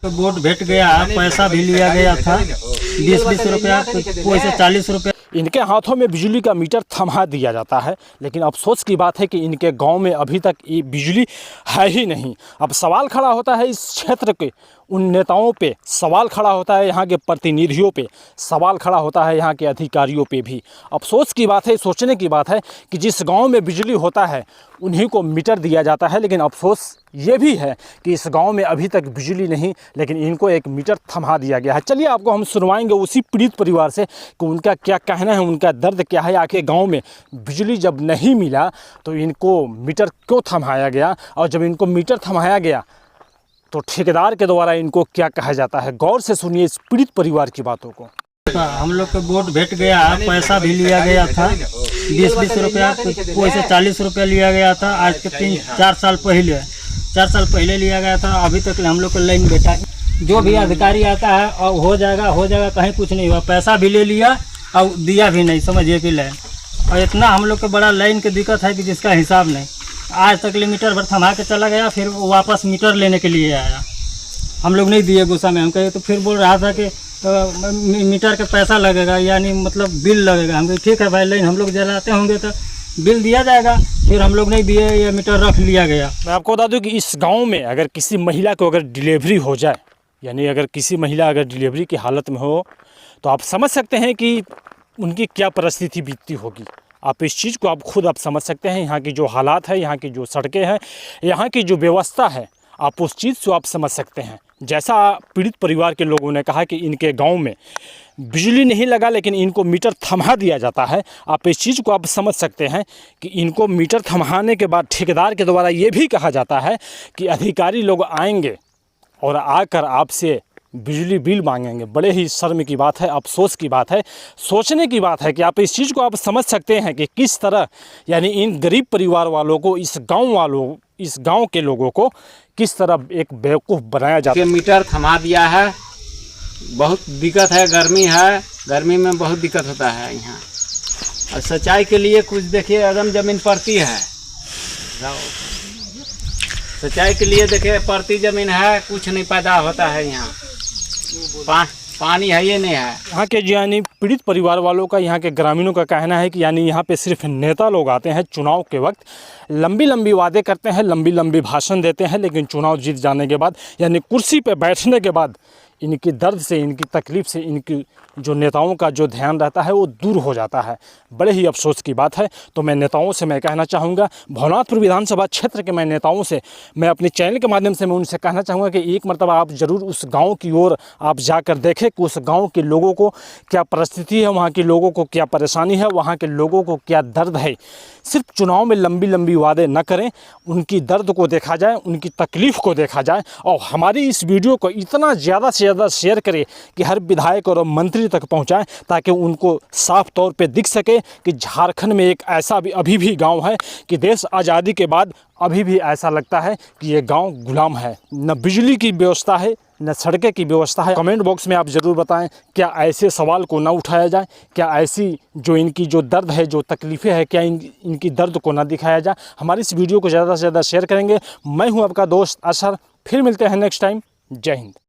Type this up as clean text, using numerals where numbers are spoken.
तो वोट भेट गया, पैसा भी लिया गया था 20-20 रुपया, कोई से 40 रुपया। इनके हाथों में बिजली का मीटर थमा दिया जाता है, लेकिन अफसोस की बात है कि इनके गांव में अभी तक ये बिजली है ही नहीं। अब सवाल खड़ा होता है इस क्षेत्र के उन नेताओं पे, सवाल खड़ा होता है यहाँ के प्रतिनिधियों पे, सवाल खड़ा होता है यहाँ के अधिकारियों पे भी। अफसोस की बात है, सोचने की बात है कि जिस गांव में बिजली होता है उन्हीं को मीटर दिया जाता है, लेकिन अफसोस ये भी है कि इस गांव में अभी तक बिजली नहीं, लेकिन इनको एक मीटर थमा दिया गया है। चलिए आपको हम सुनवाएंगे उसी पीड़ित परिवार से कि उनका क्या कहना है, उनका दर्द क्या है। आखिर गांव में बिजली जब नहीं मिला तो इनको मीटर क्यों थमाया गया, और जब इनको मीटर थमाया गया तो ठेकेदार के द्वारा इनको क्या कहा जाता है। गौर से सुनिए इस पीड़ित परिवार की बातों को। हम लोग को वोट भेट गया, पैसा भी लिया गया था 20-20 रुपया, कोई से 40 रुपया लिया गया था। आज के 3-4 साल पहले 4 साल पहले लिया गया था। अभी तक हम लोग को लाइन बैठा, जो भी अधिकारी आता है और हो जाएगा, कहीं कुछ नहीं हुआ। पैसा भी ले लिया और दिया भी नहीं, समझिए कि लाइन। और इतना हम लोग को बड़ा लाइन की दिक्कत है कि जिसका हिसाब नहीं। आज तक मीटर भर थमा के चला गया, फिर वापस मीटर लेने के लिए आया। हम लोग नहीं दिए, गुस्सा में हम कहे, तो फिर बोल रहा था कि मीटर का पैसा लगेगा, यानी मतलब बिल लगेगा। हम कहे ठीक है भाई, लाइन हम लोग जलाते होंगे तो बिल दिया जाएगा। फिर हम लोग नहीं दिए, ये मीटर रख लिया गया। मैं आपको बता दूं कि इस गांव में अगर किसी महिला को अगर डिलीवरी हो जाए, यानी अगर किसी महिला अगर डिलीवरी की हालत में हो, तो आप समझ सकते हैं कि उनकी क्या परिस्थिति बीतती होगी। आप इस चीज़ को आप खुद आप समझ सकते हैं। यहाँ की जो हालात है, यहाँ की जो सड़कें हैं, यहाँ की जो व्यवस्था है, आप उस चीज़ को आप समझ सकते हैं। जैसा पीड़ित परिवार के लोगों ने कहा कि इनके गांव में बिजली नहीं लगा, लेकिन इनको मीटर थमा दिया जाता है। आप इस चीज़ को आप समझ सकते हैं कि इनको मीटर थमाने के बाद ठेकेदार के द्वारा ये भी कहा जाता है कि अधिकारी लोग आएंगे और आकर आपसे बिजली बिल मांगेंगे। बड़े ही शर्म की बात है, अफसोस की बात है, सोचने की बात है कि आप इस चीज़ को आप समझ सकते हैं कि किस तरह यानी इन गरीब परिवार वालों को, इस गांव के लोगों को किस तरह एक बेवकूफ़ बनाया जाता है। मीटर थमा दिया है, बहुत दिक्कत है। गर्मी है, गर्मी में बहुत दिक्कत होता है यहाँ। और सिंचाई के लिए कुछ देखिए, एकदम ज़मीन पड़ती है। सिंचाई के लिए देखिए पड़ती ज़मीन है, कुछ नहीं पैदा होता है यहाँ। पानी है ये नहीं है। यहाँ के यानी पीड़ित परिवार वालों का, यहाँ के ग्रामीणों का कहना है कि यानी यहाँ पे सिर्फ नेता लोग आते हैं चुनाव के वक्त, लंबी लंबी वादे करते हैं, लंबी लंबी भाषण देते हैं, लेकिन चुनाव जीत जाने के बाद यानी कुर्सी पे बैठने के बाद इनकी दर्द से, इनकी तकलीफ़ से, इनकी जो नेताओं का जो ध्यान रहता है वो दूर हो जाता है। बड़े ही अफसोस की बात है। तो मैं नेताओं से मैं कहना चाहूँगा, भवनाथपुर विधानसभा क्षेत्र के मैं नेताओं से, मैं अपने चैनल के माध्यम से मैं उनसे कहना चाहूँगा कि एक मरतबा आप ज़रूर उस गांव की ओर आप जाकर देखें कि उस गांव के लोगों को क्या परिस्थिति है, वहाँ के लोगों को क्या परेशानी है, वहाँ के लोगों को क्या दर्द है। सिर्फ चुनाव में लंबी लंबी वादे न करें, उनकी दर्द को देखा जाए, उनकी तकलीफ़ को देखा जाए, और हमारी इस वीडियो को इतना ज़्यादा से ज़्यादा शेयर करें कि हर विधायक और मंत्री तक पहुंचाएं, ताकि उनको साफ तौर पे दिख सके कि झारखंड में एक ऐसा भी अभी भी गांव है कि देश आज़ादी के बाद अभी भी ऐसा लगता है कि ये गांव गुलाम है। न बिजली की व्यवस्था है, न सड़कें की व्यवस्था है। कमेंट बॉक्स में आप ज़रूर बताएं, क्या ऐसे सवाल को ना उठाया जाए, क्या ऐसी जो इनकी जो दर्द है, जो तकलीफ़ें हैं, क्या इनकी दर्द को ना दिखाया जाए। हमारी इस वीडियो को ज़्यादा से ज़्यादा शेयर करेंगे। मैं हूँ आपका दोस्त असर, फिर मिलते हैं नेक्स्ट टाइम। जय हिंद।